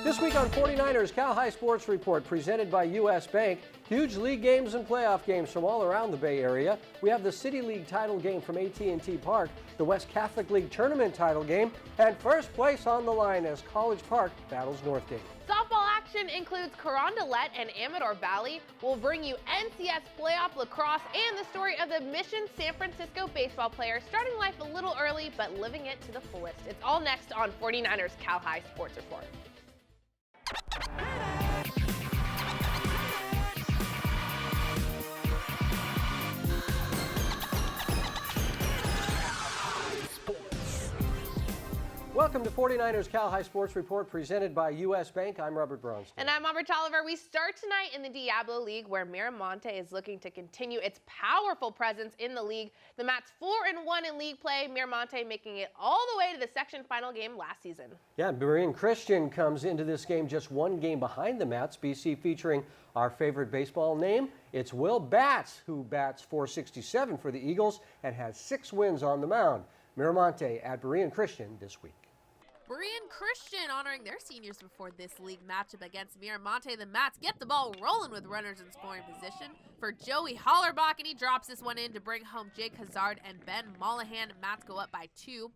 This week on 49ers Cal High Sports Report, presented by U.S. Bank. Huge league games and playoff games from all around the Bay Area. We have the City League title game from AT&T Park, the West Catholic League tournament title game, and first place on the line as College Park battles Northgate. Softball action includes Carondelet and Amador Valley. We'll bring you NCS playoff lacrosse and the story of the Mission San Francisco baseball player starting life a little early but living it to the fullest. It's all next on 49ers Cal High Sports Report. Welcome to 49ers Cal High Sports Report, presented by U.S. Bank. I'm Robert Bronstein. And I'm Aubrey Tolliver. We start tonight in the Diablo League, where Miramonte is looking to continue its powerful presence in the league. The Mats 4-1 in league play, Miramonte making it all the way to the section final game last season. Yeah, Berean Christian comes into this game just one game behind the Mats. BC featuring our favorite baseball name. It's Will Batts, who bats .467 for the Eagles and has 6 wins on the mound. Miramonte at Berean Christian this week. Berean Christian honoring their seniors before this league matchup against Miramonte. The Mats get the ball rolling with runners in scoring position for Joey Hollerbach, and he drops this one in to bring home Jake Hazard and Ben Mollahan. Mats go up by 2.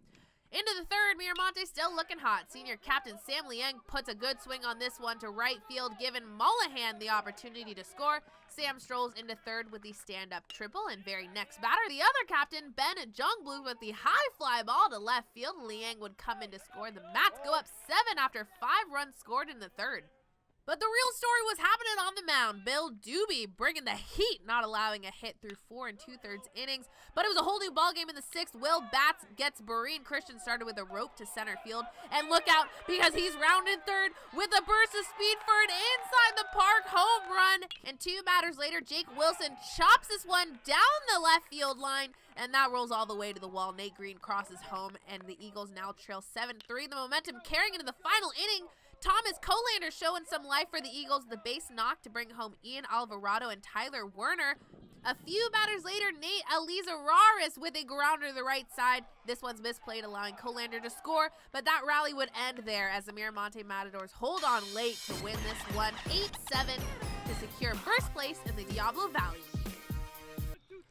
Into the third, Miramonte still looking hot. Senior captain Sam Liang puts a good swing on this one to right field, giving Mollahan the opportunity to score. Sam strolls into third with the stand-up triple, and very next batter, the other captain, Ben Jongblu, with the high fly ball to left field. Liang would come in to score. The Mats go up 7 after 5 runs scored in the third. But the real story was happening on the mound. Bill Doobie bringing the heat, not allowing a hit through 4 2/3 innings. But it was a whole new ballgame in the 6th. Will Batts gets Berean Christian started with a rope to center field. And look out, because he's rounded third with a burst of speed for an inside the park home run. And 2 batters later, Jake Wilson chops this one down the left field line. And that rolls all the way to the wall. Nate Green crosses home, and the Eagles now trail 7-3. The momentum carrying into the final inning. Thomas Colander showing some life for the Eagles. The base knock to bring home Ian Alvarado and Tyler Werner. A few batters later, Nate Elizararis with a grounder to the right side. This one's misplayed, allowing Colander to score, but that rally would end there as the Miramonte Matadors hold on late to win this one 8-7 to secure first place in the Diablo Valley.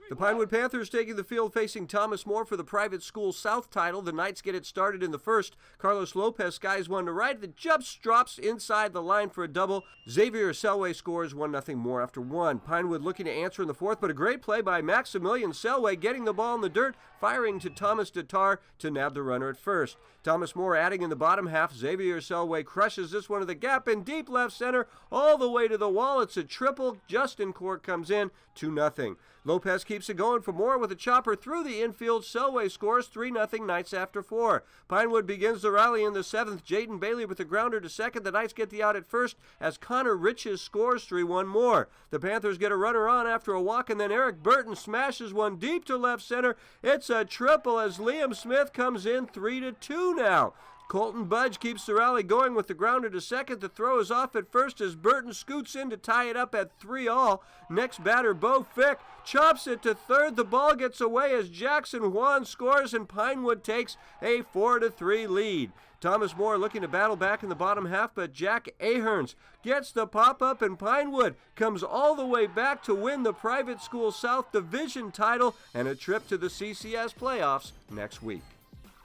The Pinewood Panthers taking the field facing Thomas More for the Private School South title. The Knights get it started in the first. Carlos Lopez skies one to right. The jumps drops inside the line for a double. Xavier Selway scores 1-0 more after 1. Pinewood looking to answer in the fourth, but a great play by Maximilian Selway getting the ball in the dirt, firing to Thomas Tatar to nab the runner at first. Thomas More adding in the bottom half. Xavier Selway crushes this one to the gap in deep left center all the way to the wall. It's a triple. Justin Court comes in 2-0. Lopez keeps it going for Moore with a chopper through the infield. Selway scores 3-0 Knights after 4. Pinewood begins the rally in the 7th. Jaden Bailey with a grounder to second. The Knights get the out at first as Connor Riches scores 3-1 more. The Panthers get a runner on after a walk, and then Eric Burton smashes one deep to left center. It's a triple as Liam Smith comes in 3-2 now. Colton Budge keeps the rally going with the grounder to second. The throw is off at first as Burton scoots in to tie it up at 3-all. Next batter, Bo Fick, chops it to third. The ball gets away as Jackson Juan scores, and Pinewood takes a 4-3 lead. Thomas More looking to battle back in the bottom half, but Jack Aherns gets the pop-up, and Pinewood comes all the way back to win the Private School South Division title and a trip to the CCS playoffs next week.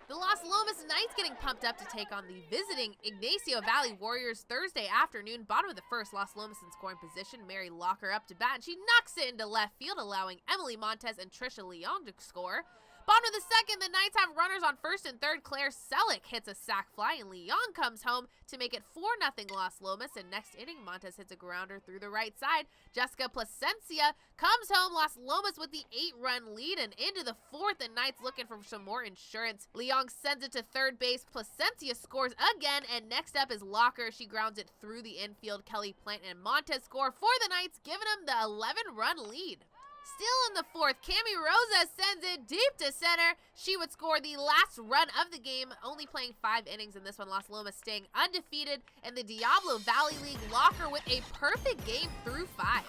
The Los Lomas Knights getting pumped up to take on the visiting Ignacio Valley Warriors Thursday afternoon. Bottom of the first, Los Lomas in scoring position. Mary Locker up to bat, and she knocks it into left field, allowing Emily Montez and Trisha Leong to score. Bottom of the second, the Knights have runners on first and third. Claire Selleck hits a sac fly, and Leong comes home to make it 4-0 Los Lomas. And next inning, Montez hits a grounder through the right side. Jessica Placencia comes home. Los Lomas with the 8-run lead, and into the fourth, the Knights looking for some more insurance. Leong sends it to third base. Placencia scores again, and next up is Locker. She grounds it through the infield. Kelly Plant and Montez score for the Knights, giving them the 11-run lead. Still in the fourth, Cami Rosa sends it deep to center. She would score the last run of the game, only playing 5 innings in this one. Los Lomas staying undefeated, and the Diablo Valley League Locker with a perfect game through 5.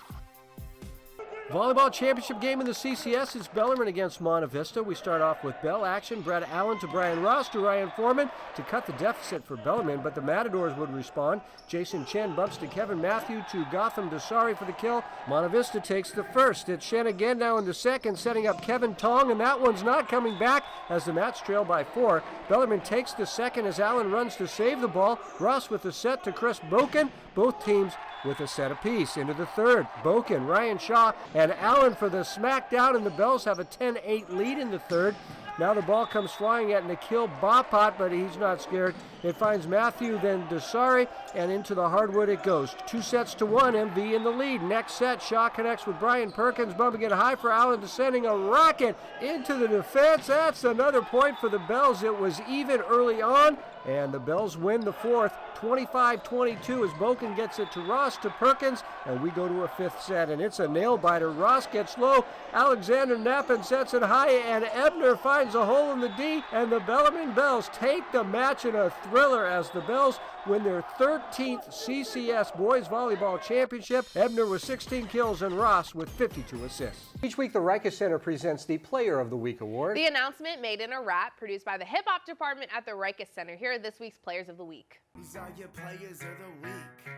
Volleyball championship game in the CCS is Bellarmine against Monte Vista. We start off with Bell action. Brett Allen to Brian Ross to Ryan Foreman to cut the deficit for Bellarmine, but the Matadors would respond. Jason Chen bumps to Kevin Matthew to Gotham Desari for the kill. Monte Vista takes the first. It's Chen again now in the second, setting up Kevin Tong, and that one's not coming back as the Mats trail by 4. Bellarmine takes the second as Allen runs to save the ball. Ross with the set to Chris Boken. Both teams with a set apiece. Into the third, Boken, Ryan Shaw, and Allen for the smackdown, and the Bells have a 10-8 lead in the third. Now the ball comes flying at Nikhil Bapat, but he's not scared. It finds Matthew, then Desari, and into the hardwood it goes. 2-1 MV in the lead. Next set, Shaw connects with Brian Perkins, bumping it high for Allen, descending a rocket into the defense. That's another point for the Bells. It was even early on, and the Bells win the fourth, 25-22 as Boken gets it to Ross to Perkins, and we go to a fifth set, and it's a nail-biter. Ross gets low, Alexander Knappen sets it high, and Ebner finds a hole in the D, and the Bellarmine Bells take the match in a thriller as the Bells win their 13th CCS Boys Volleyball Championship. Ebner with 16 kills and Ross with 52 assists. Each week, the Rica Center presents the Player of the Week Award. The announcement made in a rap produced by the Hip Hop Department at the Rica Center. Here are this week's Players of the Week. These are your Players of the Week.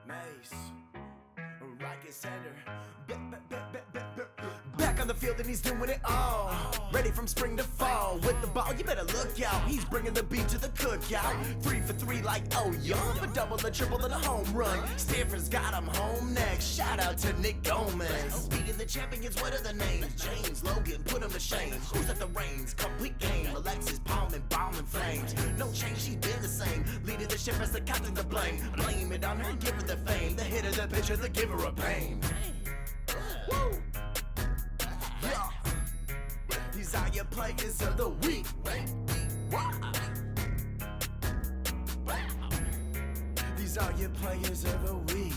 Mace, Rica Center. Back on the field and he's doing it all. Ready from spring to fall. With the ball, you better look out. He's bringing the beat to the cookout. 3 for 3 like oh young. A double, a triple, and a home run. Stanford's got him home next. Shout out to Nick Gomez. Beating the champions, what are the names? James, Logan, put him to shame. Who's at the reins? Complete game. Alexis, palming, bombing flames. No change, she's been the same. Leading the ship as the captain to blame. Blame it on her, give her the fame. The hitter, the pitcher, the giver of pain. Woo! Yeah. These are your Players of the Week. These are your Players of the Week.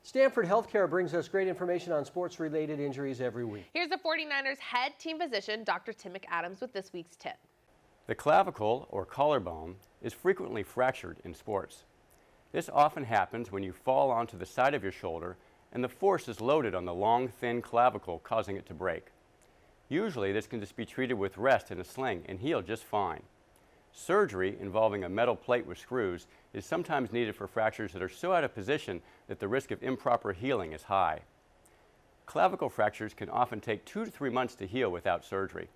Stanford Healthcare brings us great information on sports-related injuries every week. Here's the 49ers head team physician, Dr. Tim McAdams, with this week's tip. The clavicle, or collarbone, is frequently fractured in sports. This often happens when you fall onto the side of your shoulder and the force is loaded on the long, thin clavicle, causing it to break. Usually, this can just be treated with rest in a sling and heal just fine. Surgery involving a metal plate with screws is sometimes needed for fractures that are so out of position that the risk of improper healing is high. Clavicle fractures can often take 2 to 3 months to heal without surgery.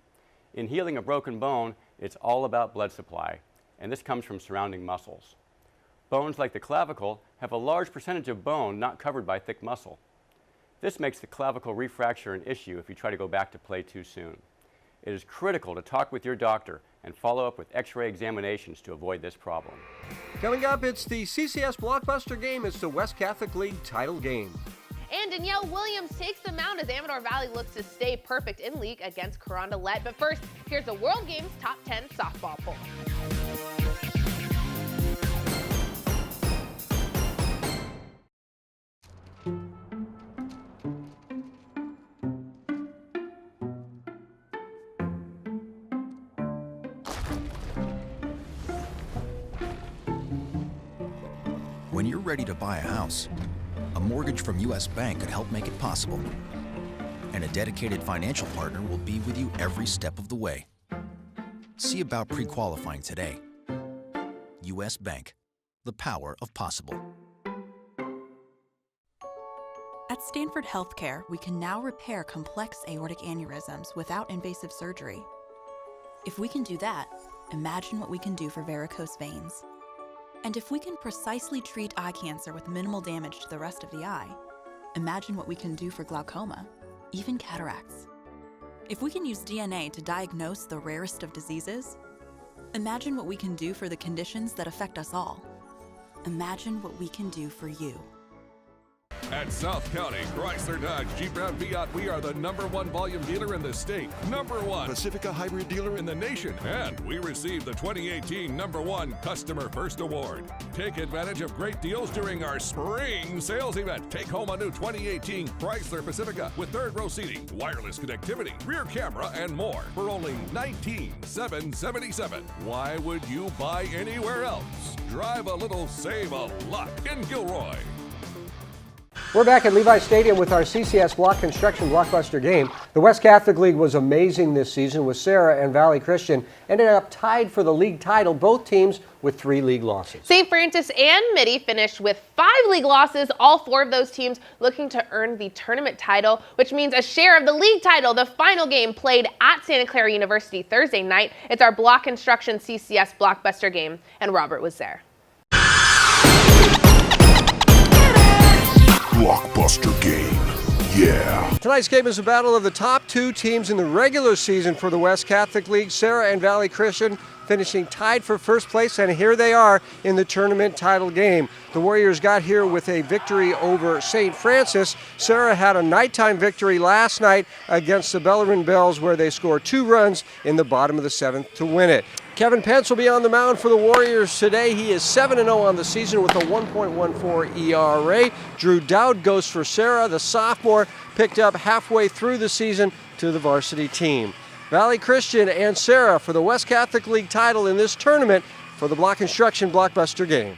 In healing a broken bone, it's all about blood supply, and this comes from surrounding muscles. Bones like the clavicle have a large percentage of bone not covered by thick muscle. This makes the clavicle refracture an issue if you try to go back to play too soon. It is critical to talk with your doctor and follow up with x-ray examinations to avoid this problem. Coming up, it's the CCS Blockbuster game. It's the West Catholic League title game. And Danielle Williams takes the mound as Amador Valley looks to stay perfect in league against Carondelet. But first, here's the World Games Top 10 softball poll. When you're ready to buy a house, a mortgage from U.S. Bank could help make it possible. And a dedicated financial partner will be with you every step of the way. See about pre-qualifying today. U.S. Bank, the power of possible. At Stanford Healthcare, we can now repair complex aortic aneurysms without invasive surgery. If we can do that, imagine what we can do for varicose veins. And if we can precisely treat eye cancer with minimal damage to the rest of the eye, imagine what we can do for glaucoma, even cataracts. If we can use DNA to diagnose the rarest of diseases, imagine what we can do for the conditions that affect us all. Imagine what we can do for you. At South County Chrysler Dodge Jeep Ram Fiat, we are the #1 volume dealer in the state, #1 Pacifica hybrid dealer in the nation, and we received the 2018 #1 Customer First Award. Take advantage of great deals during our spring sales event. Take home a new 2018 Chrysler Pacifica with third row seating, wireless connectivity, rear camera, and more for only $19,777. Why would you buy anywhere else? Drive a little, save a lot in Gilroy. We're back at Levi Stadium with our CCS Block Construction Blockbuster game. The West Catholic League was amazing this season with Sarah and Valley Christian ended up tied for the league title, both teams with 3 league losses. St. Francis and Mitty finished with 5 league losses, all 4 of those teams looking to earn the tournament title, which means a share of the league title. The final game played at Santa Clara University Thursday night. It's our Block Construction CCS Blockbuster game, and Robert was there. Blockbuster game. Yeah. Tonight's game is a battle of the top 2 teams in the regular season for the West Catholic League. Sarah and Valley Christian finishing tied for first place, and here they are in the tournament title game. The Warriors got here with a victory over St. Francis. Sarah had a nighttime victory last night against the Bellarmine Bells, where they scored 2 runs in the bottom of the 7th to win it. Kevin Pence will be on the mound for the Warriors today. He is 7-0 on the season with a 1.14 ERA. Drew Dowd goes for Sarah. The sophomore picked up halfway through the season to the varsity team. Valley Christian and Sarah for the West Catholic League title in this tournament for the Block Construction Blockbuster game.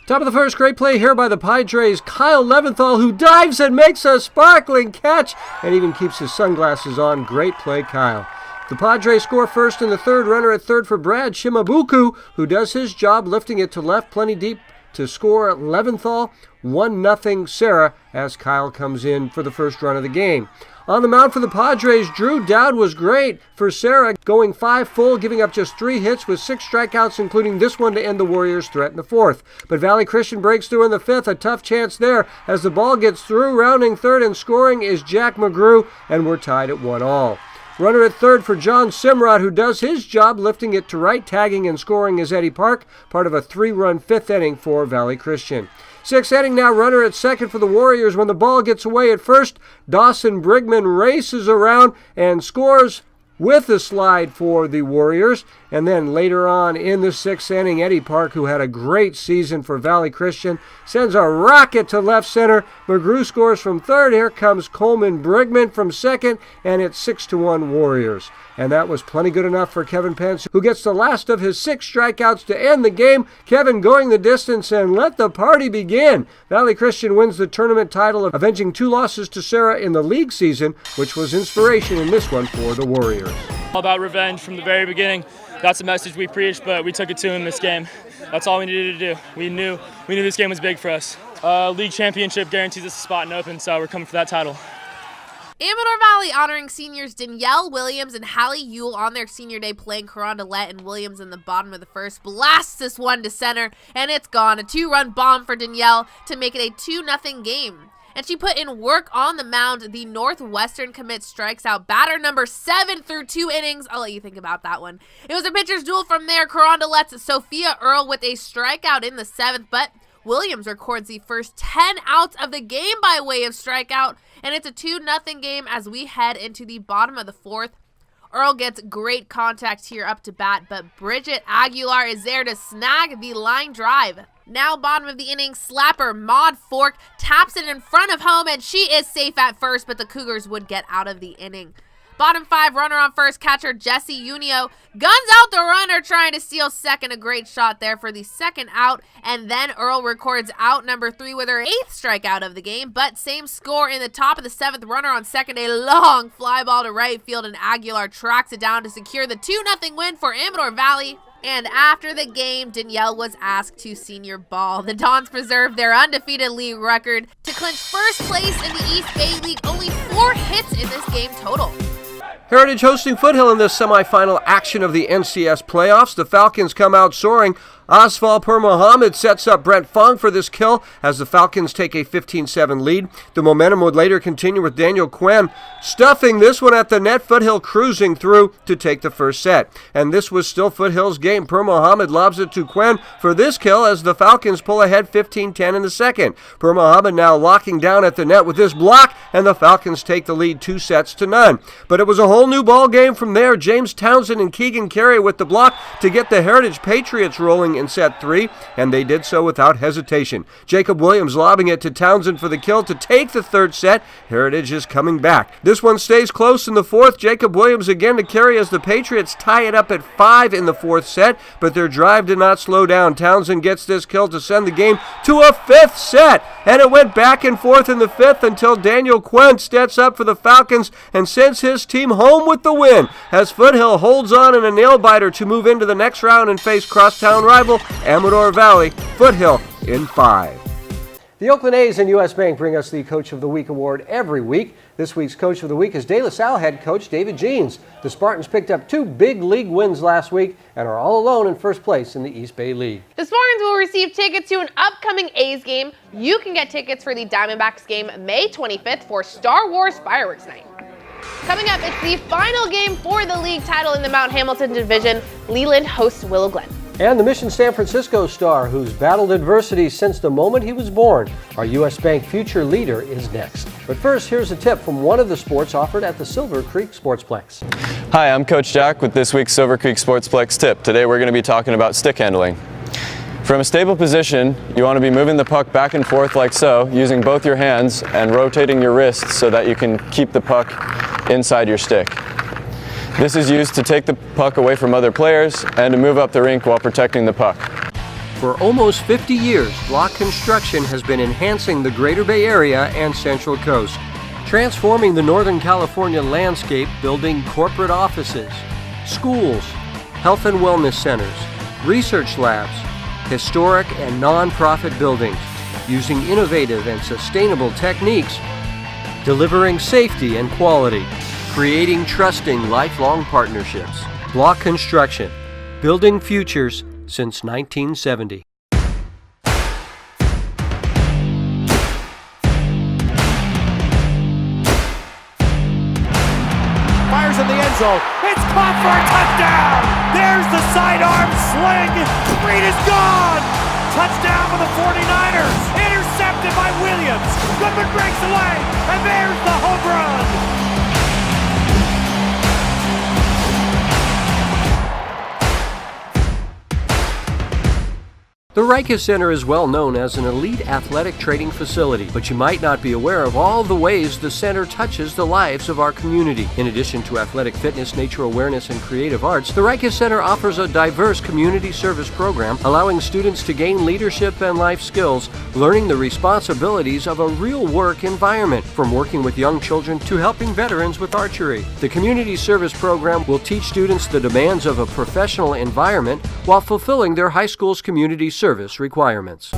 Top of the first, great play here by the Padres. Kyle Leventhal, who dives and makes a sparkling catch and even keeps his sunglasses on. Great play, Kyle. The Padres score first in the third. Runner at third for Brad Shimabuku, who does his job lifting it to left, plenty deep to score. Leventhal, 1-0 Sarah as Kyle comes in for the first run of the game. On the mound for the Padres, Drew Dowd was great for Sarah, going 5 full, giving up just 3 hits with 6 strikeouts, including this one to end the Warriors' threat in the 4th. But Valley Christian breaks through in the 5th, a tough chance there as the ball gets through. Rounding third and scoring is Jack McGrew, and we're tied at 1-1. Runner at third for John Simrod, who does his job lifting it to right. Tagging and scoring is Eddie Park, part of a 3-run 5th inning for Valley Christian. 6th inning now, runner at second for the Warriors. When the ball gets away at first, Dawson Brigman races around and scores with a slide for the Warriors. And then later on in the 6th inning, Eddie Park, who had a great season for Valley Christian, sends a rocket to left center. McGrew scores from third. Here comes Coleman Brigman from second, and it's 6-1 Warriors. And that was plenty good enough for Kevin Pence, who gets the last of his 6 strikeouts to end the game. Kevin going the distance and let the party begin. Valley Christian wins the tournament title, avenging 2 losses to Sarah in the league season, which was inspiration in this one for the Warriors. All about revenge from the very beginning. That's the message we preached, but we took it to him this game. That's all we needed to do. We knew this game was big for us. League championship guarantees us a spot in open, so we're coming for that title. Amador Valley honoring seniors Danielle Williams and Hallie Yule on their senior day, playing Carondelet, and Williams in the bottom of the first blasts this one to center, and it's gone. A 2-run bomb for Danielle to make it a 2-0 game. And she put in work on the mound. The Northwestern commit strikes out batter number 7 through 2 innings. I'll let you think about that one. It was a pitcher's duel from there. Carondelet's Sophia Earl with a strikeout in the 7th, but Williams records the first 10 outs of the game by way of strikeout, and it's a 2-0 game as we head into the bottom of the 4th. Earl gets great contact here up to bat, but Bridget Aguilar is there to snag the line drive. Now bottom of the inning, slapper Maud Fork taps it in front of home, and she is safe at first, but the Cougars would get out of the inning. Bottom 5, runner on first, catcher Jesse Unio guns out the runner trying to steal second. A great shot there for the second out, and then Earl records out number 3 with her 8th strikeout of the game, but same score in the top of the 7th. Runner on second, a long fly ball to right field, and Aguilar tracks it down to secure the 2-0 win for Amador Valley. And after the game, Danielle was asked to senior ball. The Dons preserved their undefeated league record to clinch first place in the East Bay League. Only 4 hits in this game total. Heritage hosting Foothill in this semifinal action of the NCS playoffs. The Falcons come out soaring Asfal Mohammed sets up Brent Fong for this kill as the Falcons take a 15-7 lead. The momentum would later continue with Daniel Quinn stuffing this one at the net. Foothill cruising through to take the first set. And this was still Foothill's game. Mohammed lobs it to Quinn for this kill as the Falcons pull ahead 15-10 in the second. Mohammed now locking down at the net with this block, and the Falcons take the lead 2-0. But it was a whole new ball game from there. James Townsend and Keegan Carey with the block to get the Heritage Patriots rolling in set 3, and they did so without hesitation. Jacob Williams lobbing it to Townsend for the kill to take the third set. Heritage is coming back. This one stays close in the fourth. Jacob Williams again to Carey as the Patriots tie it up at 5 in the fourth set, but their drive did not slow down. Townsend gets this kill to send the game to a fifth set, and it went back and forth in the fifth until Daniel Quinn steps up for the Falcons and sends his team home with the win as Foothill holds on in a nail-biter to move into the next round and face crosstown rival Amador Valley. Foothill in 5. The Oakland A's and U.S. Bank bring us the Coach of the Week award every week. This week's Coach of the Week is De La Salle head coach David Jeans. The Spartans picked up 2 big league wins last week and are all alone in first place in the East Bay League. The Spartans will receive tickets to an upcoming A's game. You can get tickets for the Diamondbacks game May 25th for Star Wars Fireworks Night. Coming up, it's the final game for the league title in the Mount Hamilton division. Leland hosts Willow Glen. And the Mission San Francisco star, who's battled adversity since the moment he was born, our U.S. Bank future leader, is next. But first, here's a tip from one of the sports offered at the Silver Creek Sportsplex. Hi, I'm Coach Jack with this week's Silver Creek Sportsplex tip. Today we're going to be talking about stick handling. From a stable position, you want to be moving the puck back and forth like so, using both your hands and rotating your wrists so that you can keep the puck inside your stick. This is used to take the puck away from other players and to move up the rink while protecting the puck. For almost 50 years, Block Construction has been enhancing the Greater Bay Area and Central Coast, transforming the Northern California landscape, building corporate offices, schools, health and wellness centers, research labs, historic and non-profit buildings, using innovative and sustainable techniques, delivering safety and quality, creating trusting lifelong partnerships. Block Construction, building futures since 1970. Fires in the end zone. It's caught for a touchdown. There's the sidearm sling. Reed is gone. Touchdown for the 49ers. Intercepted by Williams. Goodman breaks away, and there's the home run. The Rikus Center is well known as an elite athletic training facility, but you might not be aware of all the ways the center touches the lives of our community. In addition to athletic fitness, nature awareness, and creative arts, the Rikus Center offers a diverse community service program, allowing students to gain leadership and life skills, learning the responsibilities of a real work environment, from working with young children to helping veterans with archery. The community service program will teach students the demands of a professional environment while fulfilling their high school's community service requirements.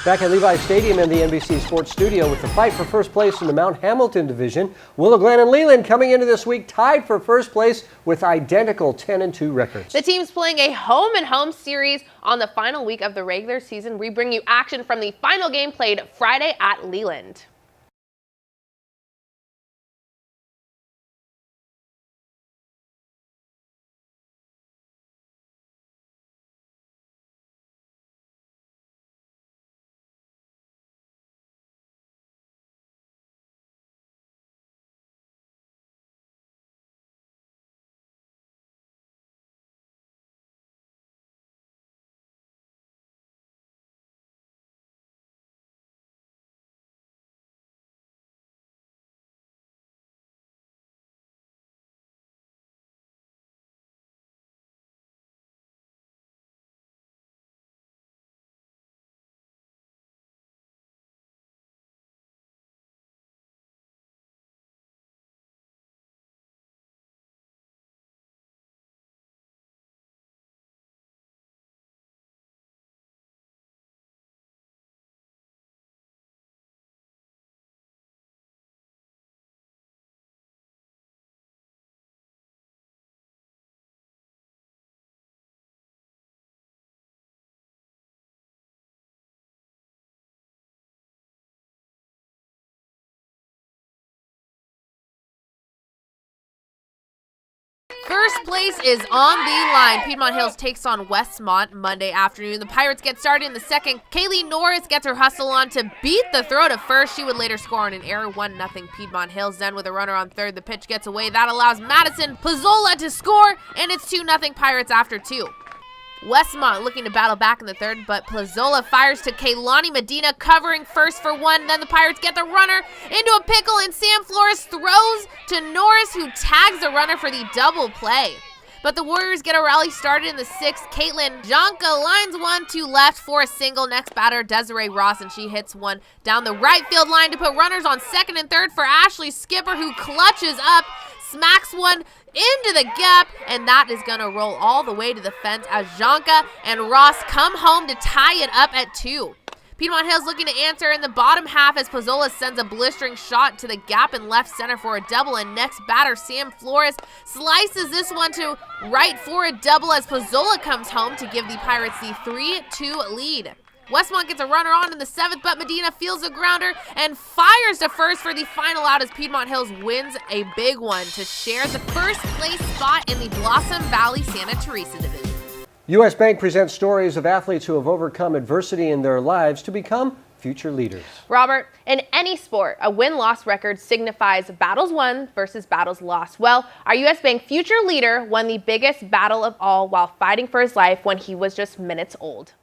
Back at Levi Stadium in the NBC Sports Studio with the fight for first place in the Mount Hamilton division, Willow Glen and Leland coming into this week tied for first place with identical 10-2 records. The team's playing a home-and-home series on the final week of the regular season. We bring you action from the final game played Friday at Leland. First place is on the line. Piedmont Hills takes on Westmont Monday afternoon. The Pirates get started in the second. Kaylee Norris gets her hustle on to beat the throw to first. She would later score on an error, 1-0 Piedmont Hills. Then with a runner on third, the pitch gets away. That allows Madison Pizzola to score, and it's 2-0 Pirates after two. Westmont looking to battle back in the third, but Pizzola fires to Kaylani Medina, covering first for one. Then the Pirates get the runner into a pickle, and Sam Flores throws to Norris, who tags the runner for the double play. But the Warriors get a rally started in the sixth. Caitlin Jonka lines one to left for a single. Next batter, Desiree Ross, and she hits one down the right field line to put runners on second and third for Ashley Skipper, who clutches up, smacks one into the gap, and that is going to roll all the way to the fence as Jonka and Ross come home to tie it up at 2. Piedmont Hills looking to answer in the bottom half as Pizzola sends a blistering shot to the gap in left center for a double, and next batter Sam Flores slices this one to right for a double as Pizzola comes home to give the Pirates the 3-2 lead. Westmont gets a runner on in the seventh, but Medina fields a grounder and fires to first for the final out as Piedmont Hills wins a big one to share the first place spot in the Blossom Valley Santa Teresa division. U.S. Bank presents stories of athletes who have overcome adversity in their lives to become future leaders. Robert, in any sport, a win-loss record signifies battles won versus battles lost. Well, our U.S. Bank future leader won the biggest battle of all while fighting for his life when he was just minutes old.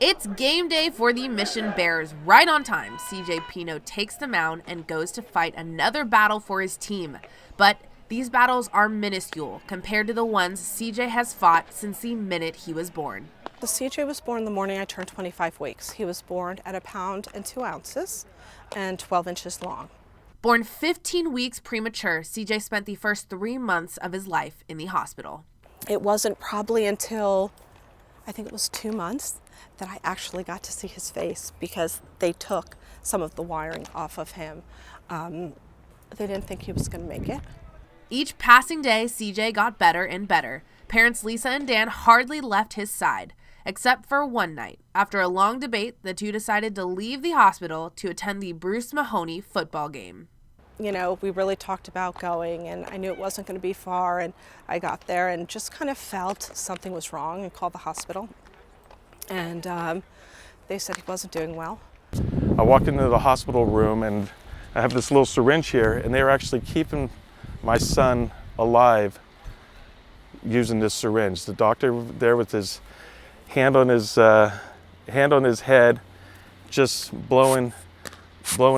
It's game day for the Mission Bears. Right on time, CJ Pino takes the mound and goes to fight another battle for his team. But these battles are minuscule compared to the ones CJ has fought since the minute he was born. The CJ was born the morning I turned 25 weeks. He was born at 1 pound and 2 ounces and 12 inches long. Born 15 weeks premature, CJ spent the first 3 months of his life in the hospital. It wasn't probably until, I think it was 2 months, that I actually got to see his face because they took some of the wiring off of him. They didn't think he was going to make it. Each passing day, CJ got better and better. Parents Lisa and Dan hardly left his side, except for one night. After a long debate, the two decided to leave the hospital to attend the Bruce Mahoney football game. You know, we really talked about going, and I knew it wasn't going to be far, and I got there and just kind of felt something was wrong and called the hospital. And they said he wasn't doing well. I walked into the hospital room and I have this little syringe here, and they were actually keeping my son alive using this syringe. The doctor there with his hand on his head, just blowing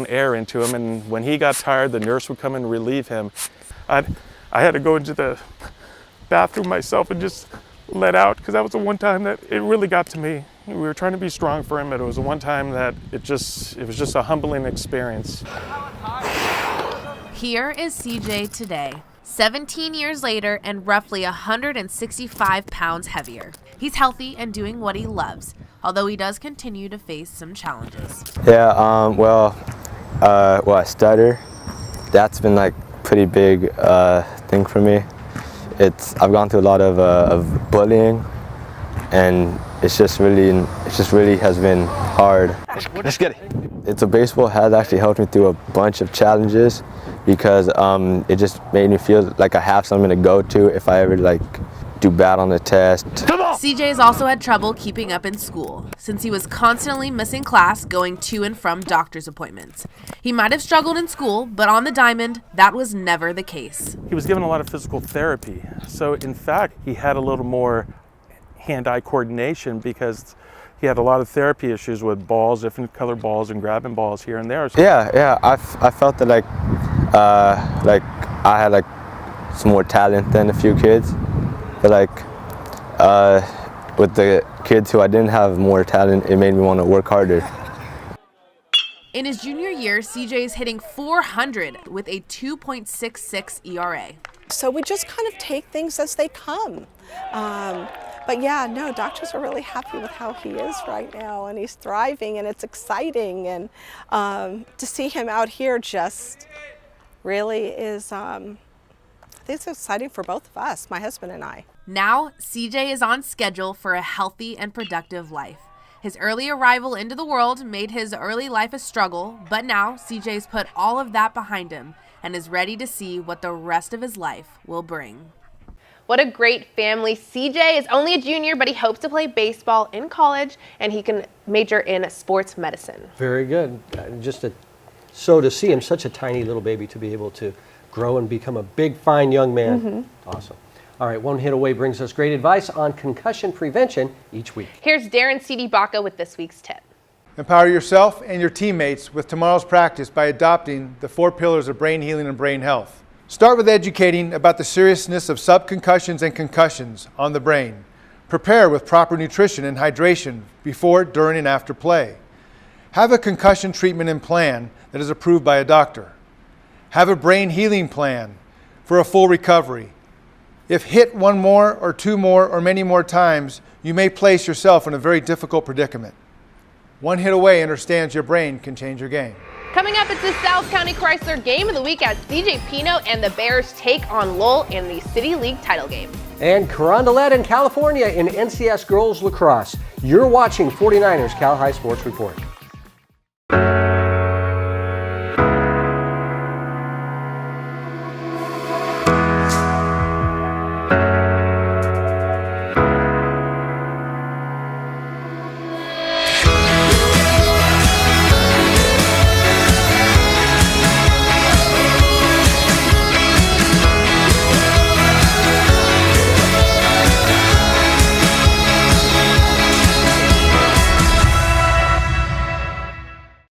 air into him, and when he got tired, the nurse would come and relieve him. I had to go into the bathroom myself and just let out, because that was the one time that it really got to me. We were trying to be strong for him, but it was the one time that it was just a humbling experience. Here is CJ today, 17 years later and roughly 165 pounds heavier. He's healthy and doing what he loves, although he does continue to face some challenges. Yeah, I stutter. That's been like pretty big thing for me. I've gone through a lot of bullying, and it just really has been hard. Let's get it. It's a baseball has actually helped me through a bunch of challenges because it just made me feel like I have something to go to if I ever do bad on the test. CJ has also had trouble keeping up in school since he was constantly missing class going to and from doctor's appointments. He might have struggled in school, but on the diamond, that was never the case. He was given a lot of physical therapy, so in fact, he had a little more hand-eye coordination because he had a lot of therapy issues with balls, different color balls, and grabbing balls here and there. Yeah, I felt that I had some more talent than a few kids, but with the kids who I didn't have more talent, it made me want to work harder. In his junior year, CJ is hitting .400 with a 2.66 ERA. So we just kind of take things as they come. But yeah, no, doctors are really happy with how he is right now, and he's thriving, and it's exciting. And to see him out here just really is, I think it's exciting for both of us, my husband and I. Now, CJ is on schedule for a healthy and productive life. His early arrival into the world made his early life a struggle, but now CJ's put all of that behind him and is ready to see what the rest of his life will bring. What a great family. CJ is only a junior, but he hopes to play baseball in college, and he can major in sports medicine. Very good. So to see him, such a tiny little baby, to be able to grow and become a big, fine young man. Awesome. All right, One Hit Away brings us great advice on concussion prevention each week. Here's Darren Baca with this week's tip. Empower yourself and your teammates with tomorrow's practice by adopting the 4 pillars of brain healing and brain health. Start with educating about the seriousness of subconcussions and concussions on the brain. Prepare with proper nutrition and hydration before, during, and after play. Have a concussion treatment and plan that is approved by a doctor. Have a brain healing plan for a full recovery. If hit 1 more or 2 more or many more times, you may place yourself in a very difficult predicament. One hit away understands your brain can change your game. Coming up, it's the South County Chrysler Game of the Week as CJ Pino and the Bears take on Lowell in the City League title game. And Carondelet in California in NCS Girls Lacrosse. You're watching 49ers Cal High Sports Report.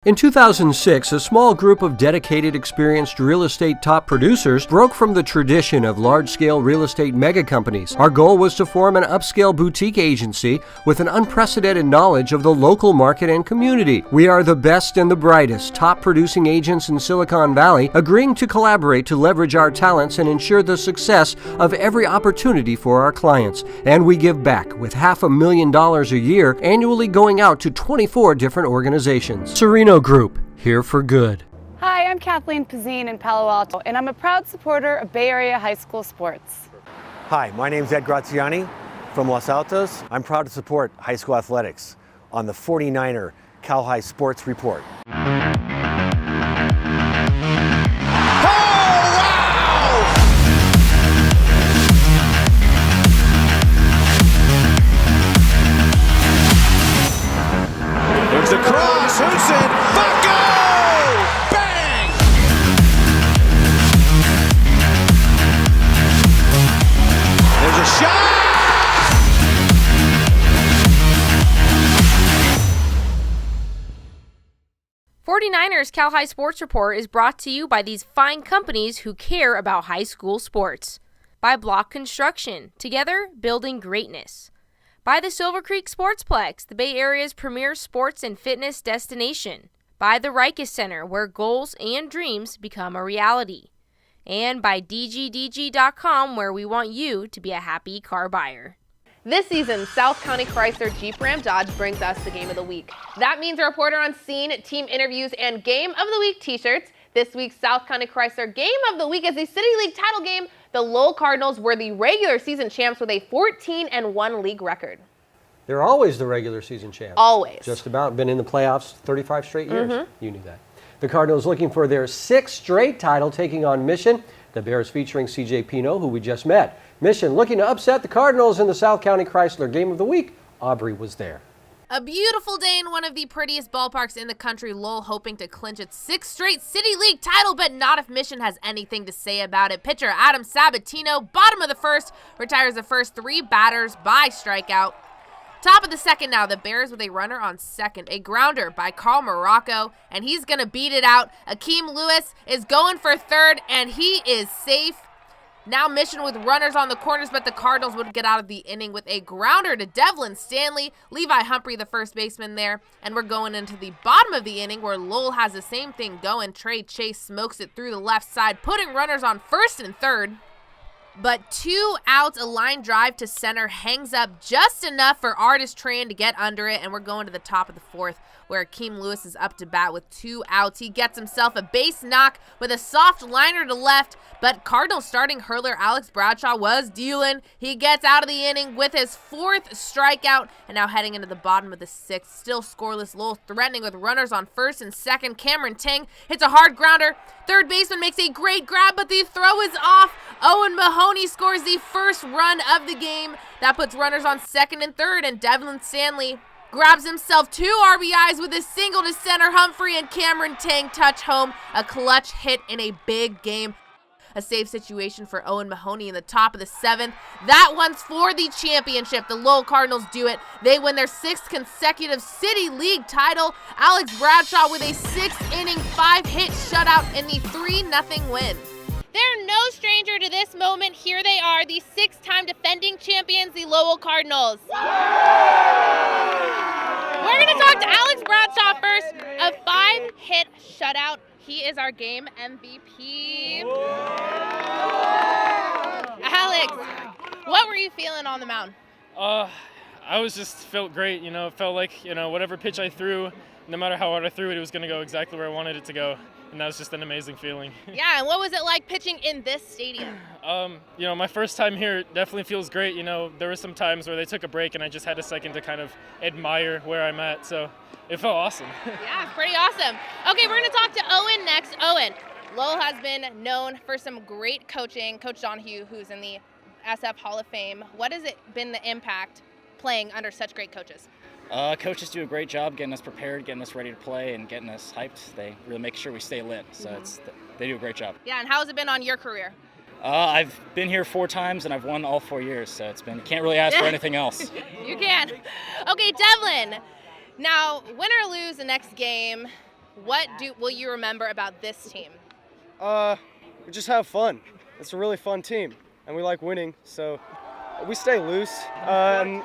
In 2006, a small group of dedicated, experienced real estate top producers broke from the tradition of large-scale real estate mega companies. Our goal was to form an upscale boutique agency with an unprecedented knowledge of the local market and community. We are the best and the brightest, top producing agents in Silicon Valley, agreeing to collaborate to leverage our talents and ensure the success of every opportunity for our clients. And we give back with $500,000 a year, annually going out to 24 different organizations. Sereno Group, here for good. Hi, I'm Kathleen Pizzine in Palo Alto, and I'm a proud supporter of Bay Area high school sports. Hi, my name's Ed Graziani from Los Altos. I'm proud to support high school athletics on the 49er Cal High Sports Report. There's the cross, Huson, Bucko! Bang! There's a shot! '49ers Cal High Sports Report is brought to you by these fine companies who care about high school sports. By Block Construction, together building greatness. By the Silver Creek Sportsplex, the Bay Area's premier sports and fitness destination. By the Rikes Center, where goals and dreams become a reality. And by DGDG.com, where we want you to be a happy car buyer. This season, South County Chrysler Jeep Ram Dodge brings us the Game of the Week. That means a reporter on scene, team interviews, and Game of the Week t-shirts. This week's South County Chrysler Game of the Week is the City League title game. The Lowell Cardinals were the regular season champs with a 14-1 league record. They're always the regular season champs. Always. Just about been in the playoffs 35 straight years. You knew that. The Cardinals looking for their 6th straight title, taking on Mission. The Bears featuring CJ Pino, who we just met. Mission looking to upset the Cardinals in the South County Chrysler Game of the Week. Aubrey was there. A beautiful day in one of the prettiest ballparks in the country. Lowell hoping to clinch its 6th straight City League title, but not if Mission has anything to say about it. Pitcher Adam Sabatino, bottom of the first, retires the first 3 batters by strikeout. Top of the second now, the Bears with a runner on second. A grounder by Carl Morocco, and he's going to beat it out. Akeem Lewis is going for third, and he is safe. Now Mission with runners on the corners, but the Cardinals would get out of the inning with a grounder to Devlin Stanley. Levi Humphrey, the first baseman there. And we're going into the bottom of the inning where Lowell has the same thing going. Trey Chase smokes it through the left side, putting runners on first and third. But 2 outs, a line drive to center hangs up just enough for Artis Tran to get under it, and we're going to the top of the 4th where Akeem Lewis is up to bat with 2 outs. He gets himself a base knock with a soft liner to left, but Cardinals starting hurler Alex Bradshaw was dealing. He gets out of the inning with his 4th strikeout, and now heading into the bottom of the 6th, still scoreless. Lowell threatening with runners on first and second. Cameron Tang hits a hard grounder. Third baseman makes a great grab, but the throw is off. Owen Mahoney scores the first run of the game. That puts runners on second and third, and Devlin Stanley grabs himself 2 RBIs with a single to center. Humphrey and Cameron Tang touch home. A clutch hit in a big game. A save situation for Owen Mahoney in the top of the 7th. That one's for the championship. The Lowell Cardinals do it. They win their 6th consecutive City League title. Alex Bradshaw with a 6th-inning, 5-hit shutout in the 3-0 win. They're no stranger to this moment. Here they are, the 6-time defending champions, the Lowell Cardinals. We're going to talk to Alex Bradshaw first. A 5-hit shutout. He is our game MVP. Alex, what were you feeling on the mound? I was just felt great. It felt like, whatever pitch I threw, no matter how hard I threw it, it was going to go exactly where I wanted it to go. And that was just an amazing feeling. Yeah, and what was it like pitching in this stadium? My first time here definitely feels great. There were some times where they took a break and I just had a second to kind of admire where I'm at. So it felt awesome. Yeah, pretty awesome. Okay, we're going to talk to Owen next. Owen, Lowell has been known for some great coaching. Coach Donahue, who's in the SF Hall of Fame. What has it been the impact playing under such great coaches? Coaches do a great job getting us prepared, getting us ready to play, and getting us hyped. They really make sure we stay lit, so they do a great job. Yeah, and how has it been on your career? I've been here 4 times, and I've won all 4 years, so you can't really ask for anything else. You can. Okay, Devlin, now, win or lose the next game, what will you remember about this team? We just have fun. It's a really fun team, and we like winning, so we stay loose, and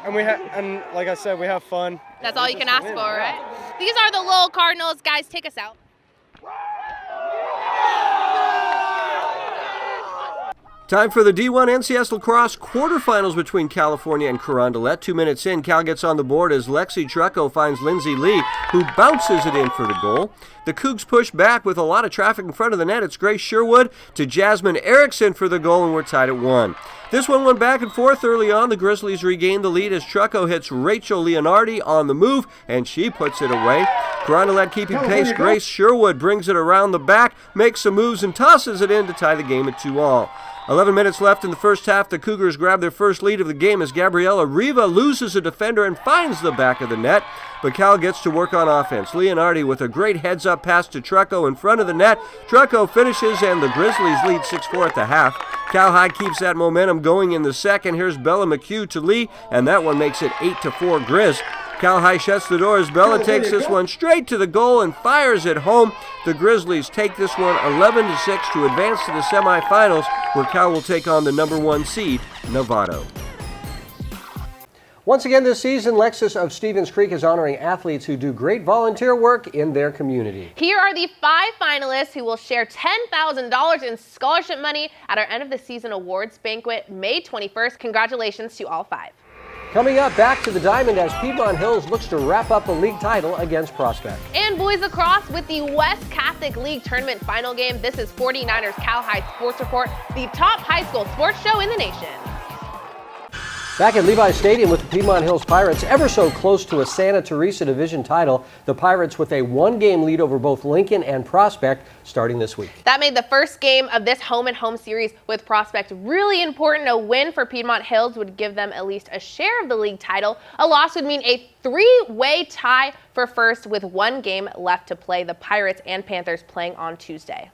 like I said, we have fun. That's all you can ask for, right? These are the Lowell Cardinals. Guys, take us out. Time for the D1 NCS Lacrosse quarterfinals between California and Carondelet. 2 minutes in, Cal gets on the board as Lexi Trucco finds Lindsay Lee, who bounces it in for the goal. The Cougs push back with a lot of traffic in front of the net. It's Grace Sherwood to Jasmine Erickson for the goal, and we're tied at 1. This one went back and forth early on. The Grizzlies regained the lead as Trucco hits Rachel Leonardi on the move, and she puts it away. Carondelet keeping pace. Grace Sherwood brings it around the back, makes some moves, and tosses it in to tie the game at 2-all. 11 minutes left in the first half. The Cougars grab their first lead of the game as Gabriella Riva loses a defender and finds the back of the net. But Cal gets to work on offense. Leonardi with a great heads-up pass to Trucco in front of the net. Trucco finishes, and the Grizzlies lead 6-4 at the half. Cal High keeps that momentum going in the second. Here's Bella McHugh to Lee, and that one makes it 8-4 Grizz. Cal High shuts the door as Bella takes this one straight to the goal and fires it home. The Grizzlies take this one 11-6 to advance to the semifinals, where Cal will take on the number 1 seed, Novato. Once again this season, Lexus of Stevens Creek is honoring athletes who do great volunteer work in their community. Here are the 5 finalists who will share $10,000 in scholarship money at our end of the season awards banquet May 21st. Congratulations to all 5. Coming up, back to the Diamond as Piedmont Hills looks to wrap up a league title against Prospect. And boys lacrosse with the West Catholic League tournament final game. This is 49ers Cal High Sports Report, the top high school sports show in the nation. Back at Levi Stadium with the Piedmont Hills Pirates, ever so close to a Santa Teresa Division title. The Pirates with a 1-game lead over both Lincoln and Prospect starting this week. That made the first game of this home-and-home series with Prospect really important. A win for Piedmont Hills would give them at least a share of the league title. A loss would mean a 3-way tie for first with 1 game left to play. The Pirates and Panthers playing on Tuesday.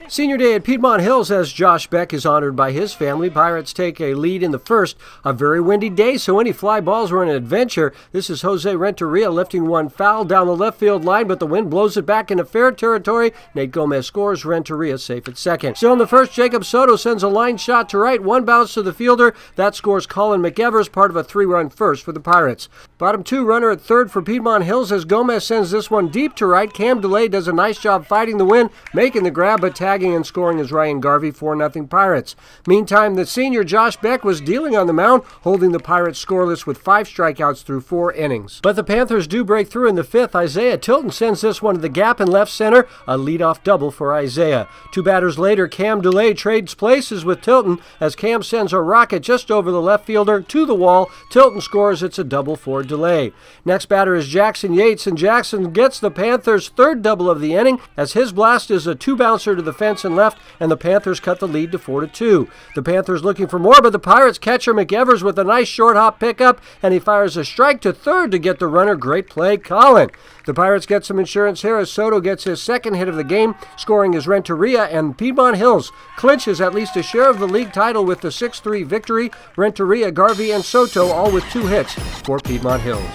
Senior day at Piedmont Hills as Josh Beck is honored by his family. Pirates take a lead in the first. A very windy day, so any fly balls were an adventure. This is Jose Renteria lifting one foul down the left field line, but the wind blows it back into fair territory. Nate Gomez scores. Renteria safe at second. Still in the first, Jacob Soto sends a line shot to right. One bounce to the fielder. That scores Colin McEvers, part of a 3-run first for the Pirates. Bottom 2 runner at third for Piedmont Hills as Gomez sends this one deep to right. Cam DeLay does a nice job fighting the wind, making the grab, but tagging and scoring is Ryan Garvey, 4-0 Pirates. Meantime, the senior Josh Beck was dealing on the mound, holding the Pirates scoreless with 5 strikeouts through 4 innings. But the Panthers do break through in the 5th. Isaiah Tilton sends this one to the gap in left center, a leadoff double for Isaiah. 2 batters later, Cam DeLay trades places with Tilton as Cam sends a rocket just over the left fielder to the wall. Tilton scores. It's a double for DeLay. Next batter is Jackson Yates, and Jackson gets the Panthers' 3rd double of the inning as his blast is a 2-bouncer to the fence and left, and the Panthers cut the lead to 4-2. The Panthers looking for more, but the Pirates catcher McEvers with a nice short hop pickup, and he fires a strike to third to get the runner. Great play, Colin. The Pirates get some insurance here as Soto gets his 2nd hit of the game. Scoring is Renteria, and Piedmont Hills clinches at least a share of the league title with the 6-3 victory. Renteria, Garvey, and Soto all with 2 hits for Piedmont Hills.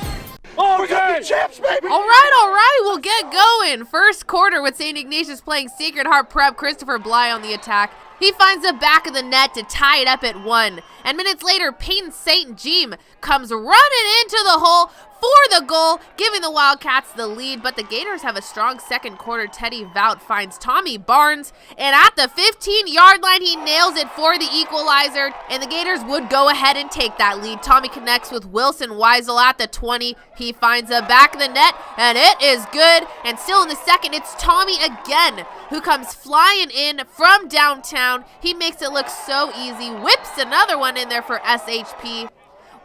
We got the champs, baby! All right, we'll get going. First quarter with St. Ignatius playing Sacred Heart Prep. Christopher Bly on the attack. He finds the back of the net to tie it up at 1. And minutes later, Peyton St. Jean comes running into the hole for the goal, giving the Wildcats the lead. But the Gators have a strong second quarter. Teddy Vout finds Tommy Barnes, and at the 15-yard line, he nails it for the equalizer, and the Gators would go ahead and take that lead. Tommy connects with Wilson Weisel at the 20. He finds the back of the net, and it is good. And still in the second, it's Tommy again, who comes flying in from downtown. He makes it look so easy, whips another one in there for SHP.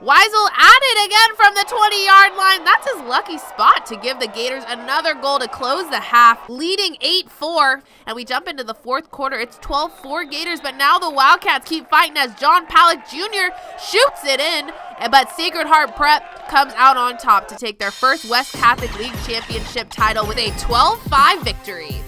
Weisel at it again from the 20-yard line. That's his lucky spot to give the Gators another goal to close the half, leading 8-4. And we jump into the 4th quarter. It's 12-4 Gators, but now the Wildcats keep fighting as John Palak Jr. shoots it in. But Sacred Heart Prep comes out on top to take their first West Catholic League championship title with a 12-5 victory.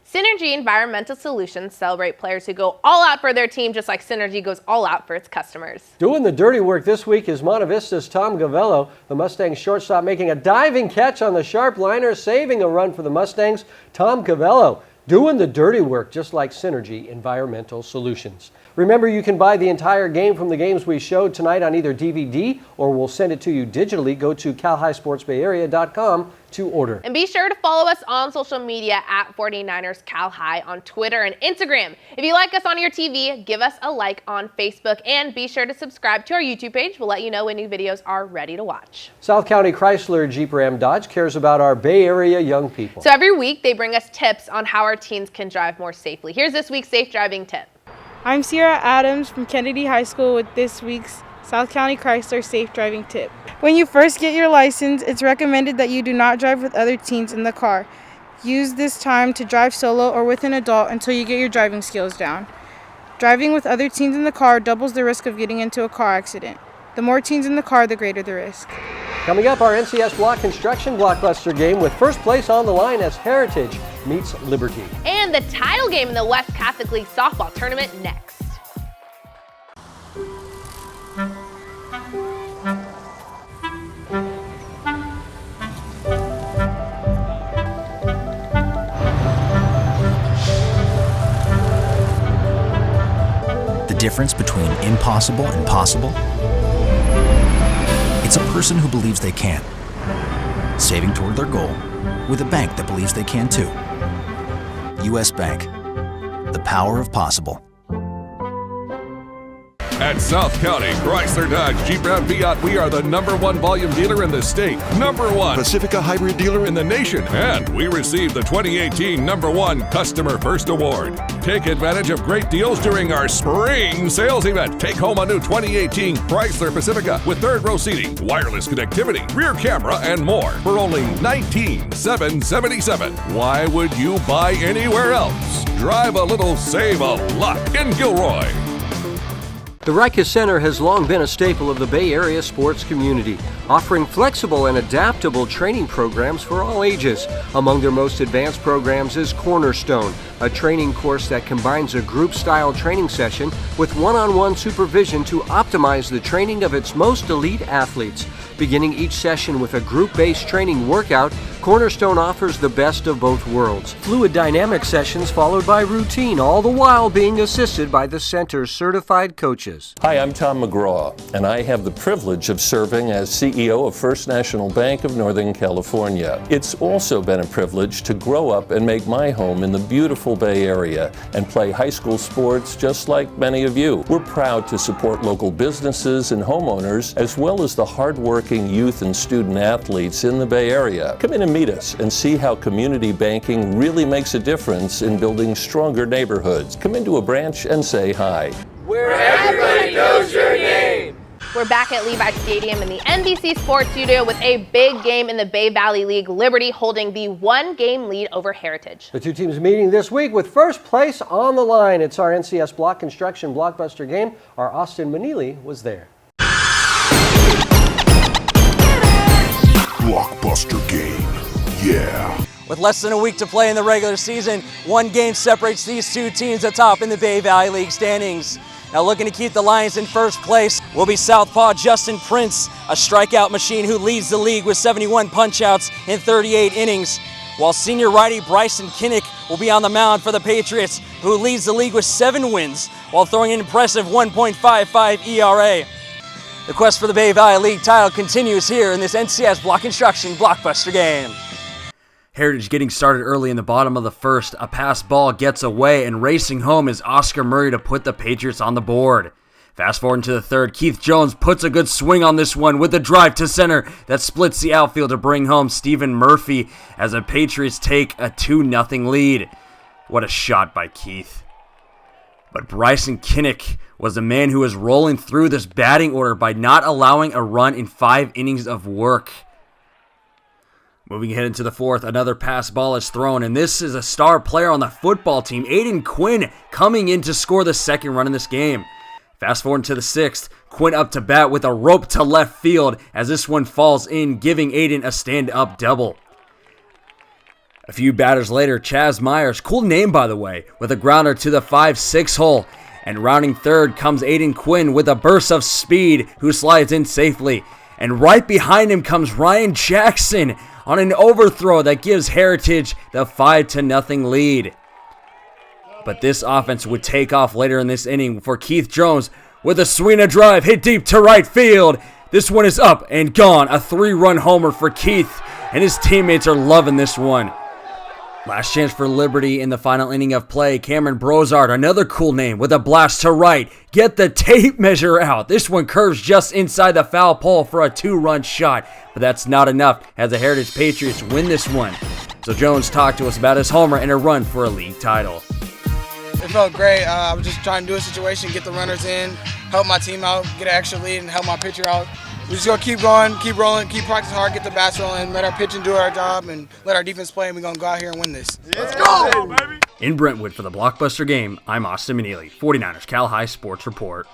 Synergy Environmental Solutions celebrate players who go all out for their team, just like Synergy goes all out for its customers. Doing the dirty work this week is Monte Vista's Tom Gavello. The Mustangs shortstop making a diving catch on the sharp liner, saving a run for the Mustangs. Tom Gavello doing the dirty work, just like Synergy Environmental Solutions. Remember, you can buy the entire game from the games we showed tonight on either DVD or we'll send it to you digitally. Go to CalHighSportsBayArea.com to order. And be sure to follow us on social media at 49ers Cal High on Twitter and Instagram. If you like us on your TV, give us a like on Facebook and be sure to subscribe to our YouTube page. We'll let you know when new videos are ready to watch. South County Chrysler Jeep Ram Dodge cares about our Bay Area young people. So every week they bring us tips on how our teens can drive more safely. Here's this week's safe driving tip. I'm Sierra Adams from Kennedy High School with this week's South County Chrysler Safe Driving Tip. When you first get your license, it's recommended that you do not drive with other teens in the car. Use this time to drive solo or with an adult until you get your driving skills down. Driving with other teens in the car doubles the risk of getting into a car accident. The more teens in the car, the greater the risk. Coming up, our NCS Block Construction Blockbuster game with first place on the line as Heritage meets Liberty. And the title game in the West Catholic League softball tournament next. The difference between impossible and possible? It's a person who believes they can, saving toward their goal with a bank that believes they can too. U.S. Bank, the power of possible. At South County Chrysler Dodge Jeep Ram Fiat, we are the #1 volume dealer in the state, #1 Pacifica hybrid dealer in the nation, and we received the 2018 #1 Customer First Award. Take advantage of great deals during our spring sales event. Take home a new 2018 Chrysler Pacifica with third row seating, wireless connectivity, rear camera, and more for only $19,777. Why would you buy anywhere else? Drive a little, save a lot in Gilroy. The Rikers Center has long been a staple of the Bay Area sports community, offering flexible and adaptable training programs for all ages. Among their most advanced programs is Cornerstone, a training course that combines a group-style training session with one-on-one supervision to optimize the training of its most elite athletes. Beginning each session with a group-based training workout, Cornerstone offers the best of both worlds. Fluid dynamic sessions followed by routine, all the while being assisted by the center's certified coaches. Hi, I'm Tom McGraw, and I have the privilege of serving as CEO of First National Bank of Northern California. It's also been a privilege to grow up and make my home in the beautiful Bay Area and play high school sports just like many of you. We're proud to support local businesses and homeowners, as well as the hardworking youth and student athletes in the Bay Area. Come in and meet us and see how community banking really makes a difference in building stronger neighborhoods. Come into a branch and say hi. Where everybody knows your name. We're back at Levi Stadium in the NBC Sports Studio with a big game in the Bay Valley League. Liberty holding the 1-game lead over Heritage. The two teams meeting this week with first place on the line. It's our NCS Block Construction Blockbuster game. Our Austin Manili was there. Blockbuster game. Yeah. With less than a week to play in the regular season, 1 game separates these two teams atop in the Bay Valley League standings. Now looking to keep the Lions in first place will be Southpaw Justin Prince, a strikeout machine who leads the league with 71 punchouts in 38 innings, while senior righty Bryson Kinnick will be on the mound for the Patriots, who leads the league with 7 wins while throwing an impressive 1.55 ERA. The quest for the Bay Valley League title continues here in this NCS Block Construction Blockbuster game. Heritage getting started early in the bottom of the first. A pass ball gets away, and racing home is Oscar Murray to put the Patriots on the board. Fast forward into the third, Keith Jones puts a good swing on this one with a drive to center that splits the outfield to bring home Stephen Murphy as the Patriots take a 2-0 lead. What a shot by Keith. But Bryson Kinnick was the man who was rolling through this batting order by not allowing a run in 5 innings of work. Moving ahead into the fourth, another pass ball is thrown, and this is a star player on the football team, Aiden Quinn, coming in to score the second run in this game. Fast forward to the sixth, Quinn up to bat with a rope to left field as this one falls in, giving Aiden a stand-up double. A few batters later, Chaz Myers, cool name by the way, with a grounder to the 5-6 hole, and rounding third comes Aiden Quinn with a burst of speed who slides in safely. And right behind him comes Ryan Jackson on an overthrow that gives Heritage the 5-0 lead. But this offense would take off later in this inning for Keith Jones with a swing and drive hit deep to right field. This one is up and gone. A 3-run homer for Keith, and his teammates are loving this one. Last chance for Liberty in the final inning of play. Cameron Brozard, another cool name, with a blast to right. Get the tape measure out. This one curves just inside the foul pole for a 2-run shot. But that's not enough as the Heritage Patriots win this one. So Jones talked to us about his homer and a run for a league title. It felt great. I was just trying to do a situation, get the runners in, help my team out, get an extra lead, and help my pitcher out. We're just going to keep going, keep rolling, keep practicing hard, get the bats rolling, let our pitching do our job, and let our defense play, and we're going to go out here and win this. Let's go! Baby. In Brentwood for the Blockbuster game, I'm Austin Manili, 49ers Cal High Sports Report.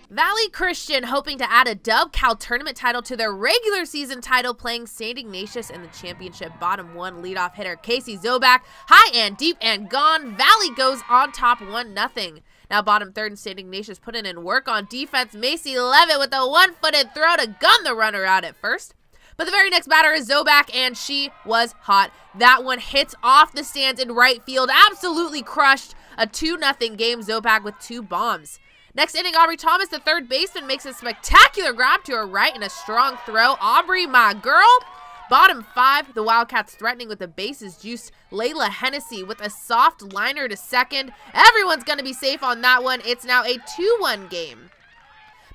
Valley Christian hoping to add a Dub Cal tournament title to their regular season title, playing St. Ignatius in the championship. Bottom 1 leadoff hitter Casey Zobak, high and deep and gone. Valley goes on top 1-0. Now bottom third and St. Ignatius putting in work on defense. Macy Levitt with a one-footed throw to gun the runner out at first. But the very next batter is Zobak, and she was hot. That one hits off the stands in right field, absolutely crushed. A 2-0 game, Zobak with 2 bombs. Next inning, Aubrey Thomas, the third baseman, makes a spectacular grab to her right and a strong throw. Aubrey, my girl. Bottom 5, the Wildcats threatening with the bases juiced. Layla Hennessy with a soft liner to second. Everyone's going to be safe on that one. It's now a 2-1 game.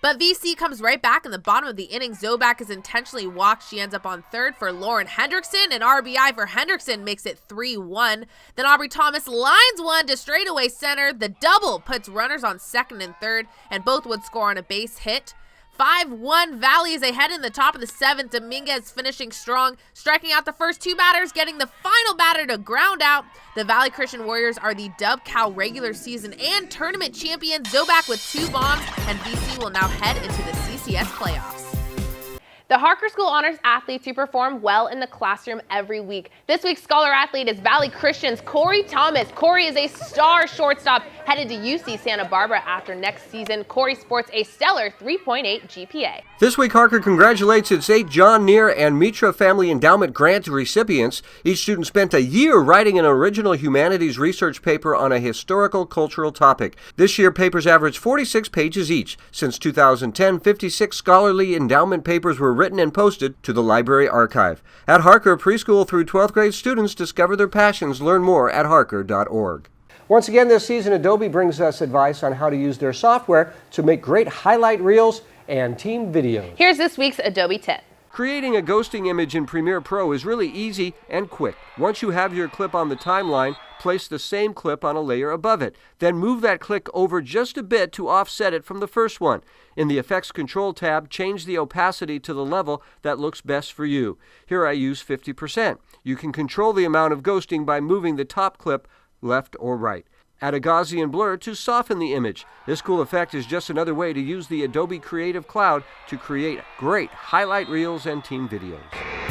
But VC comes right back in the bottom of the inning. Zobak is intentionally walked. She ends up on third for Lauren Hendrickson. An RBI for Hendrickson makes it 3-1. Then Aubrey Thomas lines one to straightaway center. The double puts runners on second and third, and both would score on a base hit. 5-1, Valley is ahead in the top of the 7th. Dominguez finishing strong, striking out the first 2 batters, getting the final batter to ground out. The Valley Christian Warriors are the Dub Cal regular season and tournament champions. Zobak with 2 bombs, and VC will now head into the CCS playoffs. The Harker School honors athletes who perform well in the classroom every week. This week's Scholar Athlete is Valley Christian's Corey Thomas. Corey is a star shortstop headed to UC Santa Barbara after next season. Corey sports a stellar 3.8 GPA. This week, Harker congratulates its 8 John Neer and Mitra Family Endowment Grant recipients. Each student spent a year writing an original humanities research paper on a historical cultural topic. This year, papers averaged 46 pages each. Since 2010, 56 scholarly endowment papers were written and posted to the library archive. At Harker, preschool through 12th grade students discover their passions. Learn more at harker.org. Once again this season, Adobe brings us advice on how to use their software to make great highlight reels and team videos. Here's this week's Adobe tip. Creating a ghosting image in Premiere Pro is really easy and quick. Once you have your clip on the timeline, place the same clip on a layer above it. Then move that clip over just a bit to offset it from the first one. In the Effects Control tab, change the opacity to the level that looks best for you. Here I use 50%. You can control the amount of ghosting by moving the top clip left or right. Add a Gaussian blur to soften the image. This cool effect is just another way to use the Adobe Creative Cloud to create great highlight reels and team videos.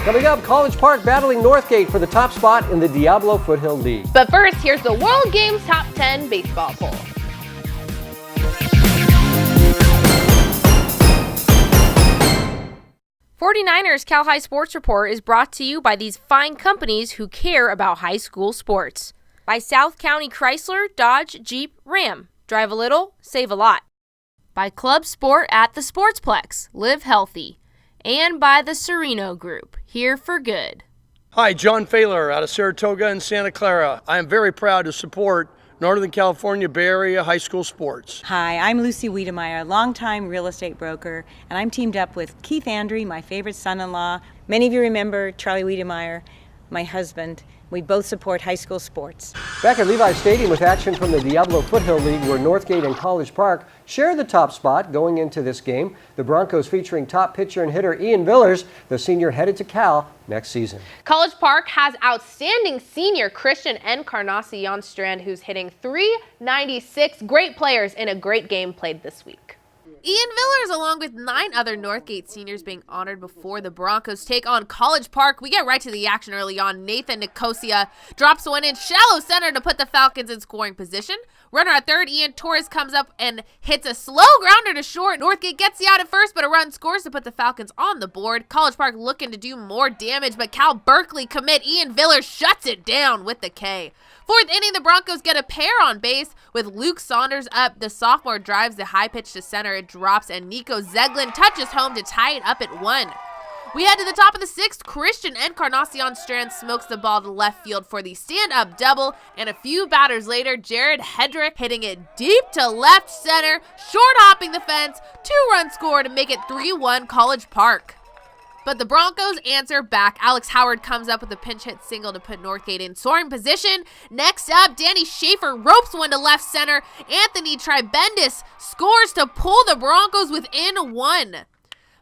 Coming up, College Park battling Northgate for the top spot in the Diablo Foothill League. But first, here's the World Games Top 10 baseball poll. '49ers Cal High Sports Report is brought to you by these fine companies who care about high school sports. By South County Chrysler, Dodge, Jeep, Ram. Drive a little, save a lot. By Club Sport at the Sportsplex. Live healthy. And by the Sereno Group. Here for good. Hi, John Failer out of Saratoga and Santa Clara. I am very proud to support Northern California Bay Area high school sports. Hi, I'm Lucy Wiedemeyer, longtime real estate broker, and I'm teamed up with Keith Andry, my favorite son-in-law. Many of you remember Charlie Wiedemeyer, my husband. We both support high school sports. Back at Levi Stadium with action from the Diablo Foothill League, where Northgate and College Park share the top spot going into this game. The Broncos featuring top pitcher and hitter Ian Villers, the senior headed to Cal next season. College Park has outstanding senior Christian Encarnacion Strand, who's hitting .396. Great players in a great game played this week. Ian Villers, along with 9 other Northgate seniors, being honored before the Broncos take on College Park. We get right to the action early on. Nathan Nicosia drops one in shallow center to put the Falcons in scoring position. Runner at third, Ian Torres comes up and hits a slow grounder to short. Northgate gets the out at first, but a run scores to put the Falcons on the board. College Park looking to do more damage, but Cal Berkeley commit Ian Villers shuts it down with the K. Fourth inning, the Broncos get a pair on base with Luke Saunders up. The sophomore drives the high pitch to center. It drops, and Nico Zeglin touches home to tie it up at 1. We head to the top of the 6th. Christian Encarnacion Strand smokes the ball to left field for the stand-up double, and a few batters later, Jared Hedrick hitting it deep to left center, short-hopping the fence, 2-run score to make it 3-1 College Park. But the Broncos answer back. Alex Howard comes up with a pinch hit single to put Northgate in scoring position. Next up, Danny Schaefer ropes one to left center. Anthony Tribendis scores to pull the Broncos within 1.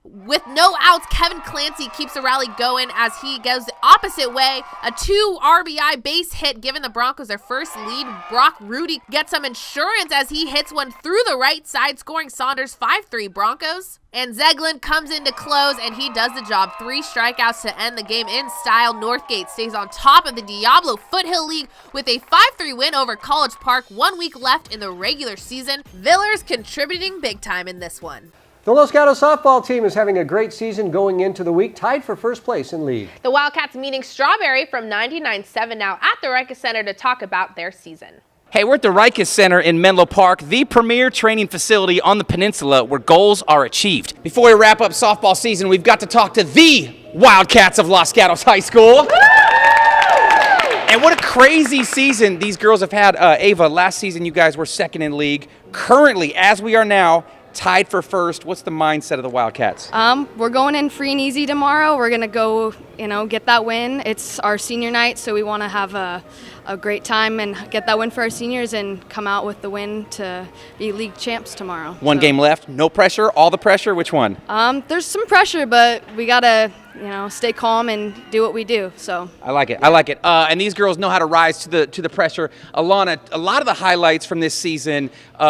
With no outs, Kevin Clancy keeps the rally going as he goes the opposite way. A 2 RBI base hit giving the Broncos their first lead. Brock Rudy gets some insurance as he hits one through the right side, scoring Saunders 5-3 Broncos. And Zeglin comes in to close, and he does the job. 3 strikeouts to end the game in style. Northgate stays on top of the Diablo Foothill League with a 5-3 win over College Park. 1 week left in the regular season. Villers contributing big time in this one. The Los Gatos softball team is having a great season going into the week, tied for first place in league. The Wildcats meeting Strawberry from 99.7 now at the Rica Center to talk about their season. Hey, we're at the Rica Center in Menlo Park, the premier training facility on the peninsula where goals are achieved. Before we wrap up softball season, we've got to talk to the Wildcats of Los Gatos High School. And what a crazy season these girls have had. Ava, last season you guys were second in league. Currently, as we are now, tied for first. What's the mindset of the Wildcats? We're going in free and easy tomorrow. We're going to go, get that win. It's our senior night, so we want to have a great time and get that win for our seniors and come out with the win to be league champs tomorrow. One game left. No pressure, all the pressure. Which one? There's some pressure, but we got to, stay calm and do what we do. So I like it. I like it. And these girls know how to rise to the pressure. Alana, a lot of the highlights from this season,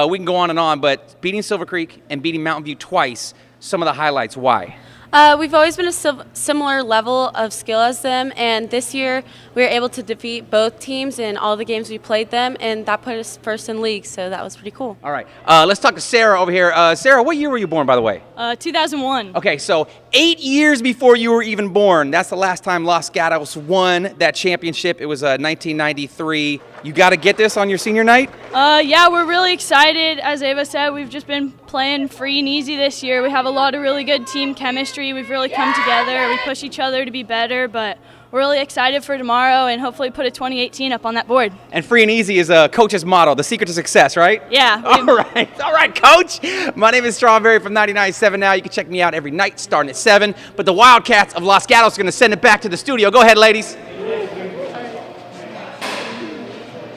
we can go on and on, but beating Silver Creek and beating Mountain View twice, some of the highlights. Why? We've always been a similar level of skill as them, and this year we were able to defeat both teams in all the games we played them, and that put us first in league, so that was pretty cool. All right, let's talk to Sarah over here. Sarah, what year were you born, by the way? 2001. Okay, so 8 years before you were even born. That's the last time Los Gatos won that championship. It was 1993. You got to get this on your senior night? Yeah, we're really excited. As Ava said, we've just been playing free and easy this year. We have a lot of really good team chemistry. We've really come together. We push each other to be better, but we're really excited for tomorrow and hopefully put a 2018 up on that board. And free and easy is a coach's motto, the secret to success, right? Yeah. All right, Coach. My name is Strawberry from 99.7 Now. You can check me out every night starting at 7. But the Wildcats of Los Gatos are going to send it back to the studio. Go ahead, ladies.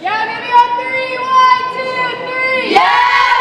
Yeah, baby, on 3, 1, 2, 3. Yeah,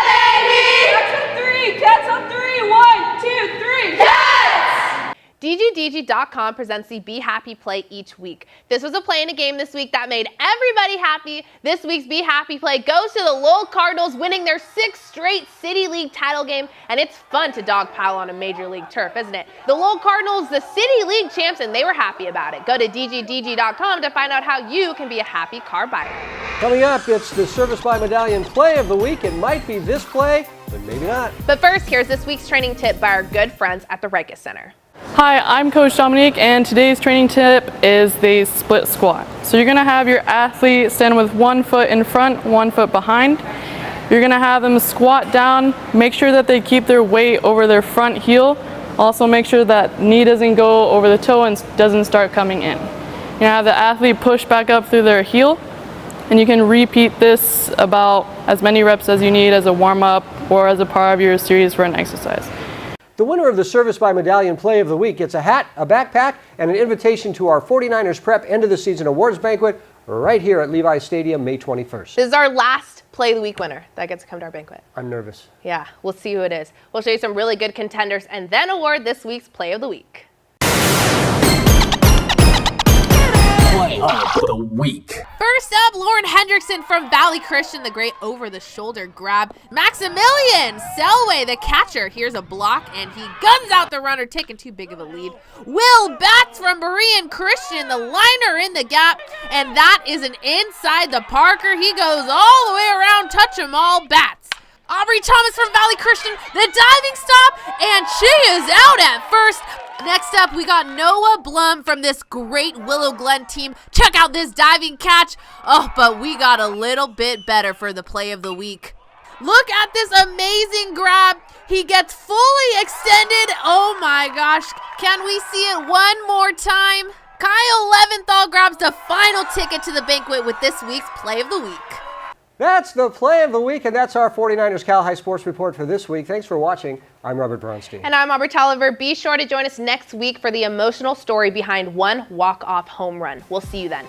baby! Cats on 3, cats on 3. 1, 2, 3. Yes! DGDG.com presents the Be Happy Play each week. This was a play in a game this week that made everybody happy. This week's Be Happy Play goes to the Lowell Cardinals, winning their 6th straight City League title game, and it's fun to dogpile on a major league turf, isn't it? The Lowell Cardinals, the City League champs, and they were happy about it. Go to DGDG.com to find out how you can be a happy car buyer. Coming up, it's the Service by Medallion Play of the Week. It might be this play, but maybe not. But first, here's this week's training tip by our good friends at the Rikus Center. Hi, I'm Coach Dominique, and today's training tip is the split squat. So you're going to have your athlete stand with 1 foot in front, 1 foot behind. You're going to have them squat down, make sure that they keep their weight over their front heel. Also make sure that knee doesn't go over the toe and doesn't start coming in. You're going to have the athlete push back up through their heel, and you can repeat this about as many reps as you need as a warm-up or as a part of your series for an exercise. The winner of the Service by Medallion Play of the Week gets a hat, a backpack, and an invitation to our 49ers Prep End of the Season Awards Banquet right here at Levi's Stadium, May 21st. This is our last Play of the Week winner that gets to come to our banquet. I'm nervous. Yeah, we'll see who it is. We'll show you some really good contenders and then award this week's Play of the Week. Play of the Week. First up, Lauren Hendrickson from Valley Christian, the great over-the-shoulder grab. Maximilian Selway, the catcher, here's a block, and he guns out the runner, taking too big of a lead. Will Batts from Berean Christian, the liner in the gap, and that is an inside the Parker. He goes all the way around, touch them all, Batts. Aubrey Thomas from Valley Christian, the diving stop, and she is out at first. Next up, we got Noah Blum from this great Willow Glen team. Check out this diving catch. Oh, but we got a little bit better for the Play of the Week. Look at this amazing grab. He gets fully extended. Oh my gosh. Can we see it one more time? Kyle Leventhal grabs the final ticket to the banquet with this week's Play of the Week. That's the Play of the Week, and that's our 49ers Cal High Sports Report for this week. Thanks for watching. I'm Robert Bronstein. And I'm Aubrey Tolliver. Be sure to join us next week for the emotional story behind one walk-off home run. We'll see you then.